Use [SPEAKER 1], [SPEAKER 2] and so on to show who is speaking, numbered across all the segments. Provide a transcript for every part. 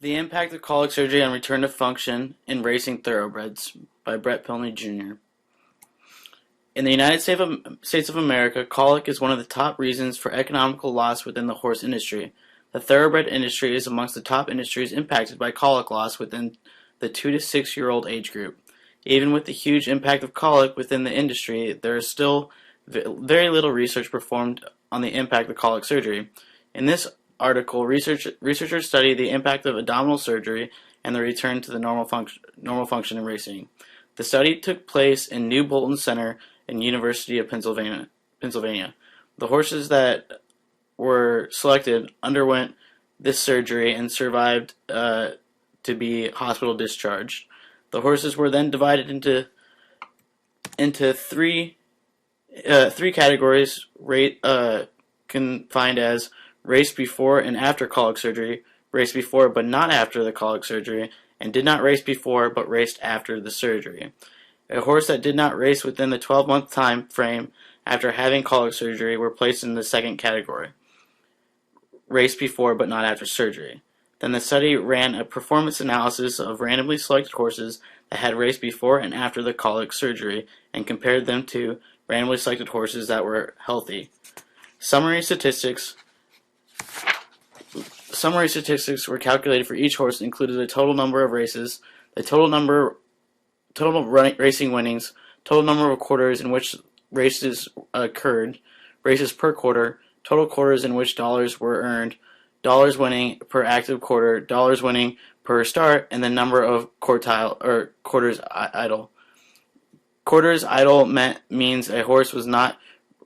[SPEAKER 1] The Impact of Colic Surgery on Return to Function in Racing Thoroughbreds by Bret Pilney Jr. In the United States of America, colic is one of the top reasons for economical loss within the horse industry. The thoroughbred industry is amongst the top industries impacted by colic loss within the 2 to 6 year old age group. Even with the huge impact of colic within the industry, there is still very little research performed on the impact of colic surgery. In this article, researchers study the impact of abdominal surgery and the return to the normal function in racing. The study took place in New Bolton Center in University of Pennsylvania. The horses that were selected underwent this surgery and survived to be hospital discharged. The horses were then divided into three categories, confined as race before and after colic surgery, race before but not after the colic surgery, and did not race before but raced after the surgery. A horse that did not race within the 12-month time frame after having colic surgery were placed in the second category, race before but not after surgery. Then the study ran a performance analysis of randomly selected horses that had raced before and after the colic surgery and compared them to randomly selected horses that were healthy. Summary statistics were calculated for each horse and included the total number of races, the total racing winnings, total number of quarters in which races occurred, races per quarter, total quarters in which dollars were earned, dollars winning per active quarter, dollars winning per start, and the number of quarters idle. Quarters idle means a horse was not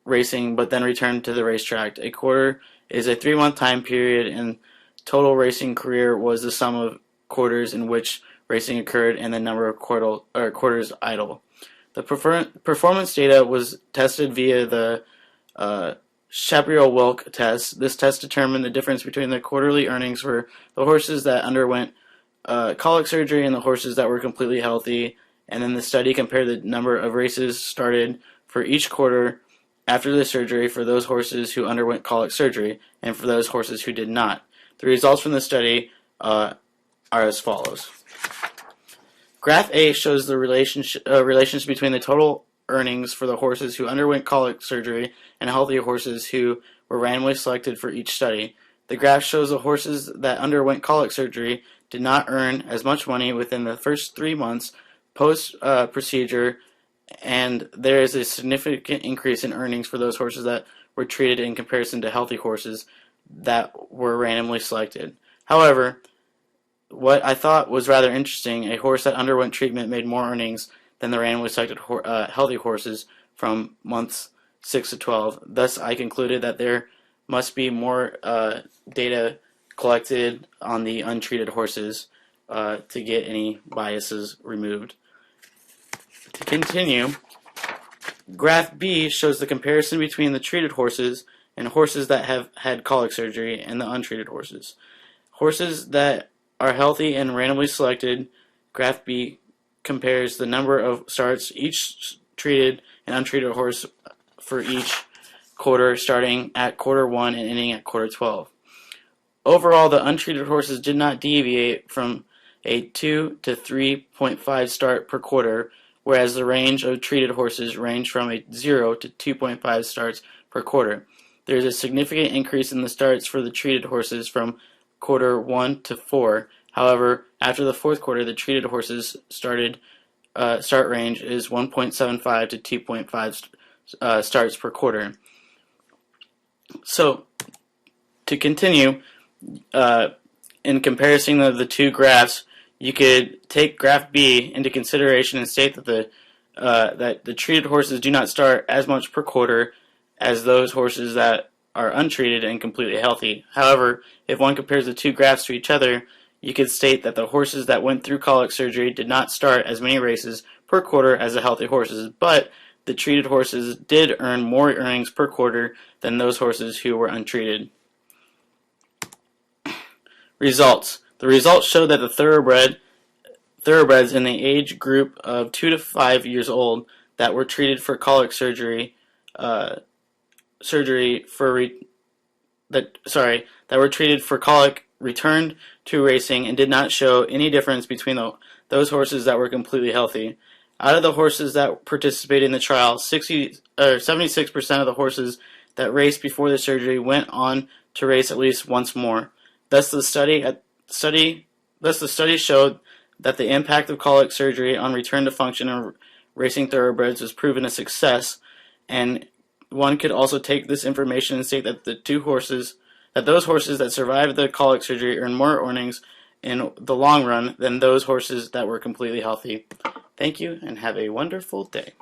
[SPEAKER 1] racing but then returned to the racetrack. A quarter is a 3-month time period, and total racing career was the sum of quarters in which racing occurred and the number of quarters idle. The performance data was tested via the Shapiro-Wilk test. This test determined the difference between the quarterly earnings for the horses that underwent colic surgery and the horses that were completely healthy, and then the study compared the number of races started for each quarter after the surgery for those horses who underwent colic surgery and for those horses who did not. The results from the study are as follows. Graph A shows the relations between the total earnings for the horses who underwent colic surgery and healthy horses who were randomly selected for each study. The graph shows the horses that underwent colic surgery did not earn as much money within the first 3 months post-procedure, and there is a significant increase in earnings for those horses that were treated in comparison to healthy horses that were randomly selected. However, what I thought was rather interesting, a horse that underwent treatment made more earnings than the randomly selected healthy horses from months 6 to 12. Thus, I concluded that there must be more data collected on the untreated horses to get any biases removed. To continue, Graph B shows the comparison between the treated horses and horses that have had colic surgery and the untreated horses. Horses that are healthy and randomly selected, Graph B compares the number of starts each treated and untreated horse for each quarter, starting at quarter 1 and ending at quarter 12. Overall, the untreated horses did not deviate from a 2 to 3.5 start per quarter, whereas the range of treated horses ranged from a 0 to 2.5 starts per quarter. There is a significant increase in the starts for the treated horses from quarter 1 to 4. However, after the fourth quarter, the treated horses start range is 1.75 to 2.5 starts per quarter. So, to continue, in comparison of the two graphs, you could take graph B into consideration and state that the treated horses do not start as much per quarter as those horses that are untreated and completely healthy. However, if one compares the two graphs to each other, you could state that the horses that went through colic surgery did not start as many races per quarter as the healthy horses, but the treated horses did earn more earnings per quarter than those horses who were untreated. Results. The results show that the thoroughbreds in the age group of 2 to 5 years old that were treated for colic surgery that were treated for colic returned to racing and did not show any difference between those horses that were completely healthy. Out of the horses that participated in the trial, 76% of the horses that raced before the surgery went on to race at least once more. Thus, the study showed that the impact of colic surgery on return to function in racing thoroughbreds was proven a success, and one could also take this information and state that those horses that survived the colic surgery earn more earnings in the long run than those horses that were completely healthy. Thank you, and have a wonderful day.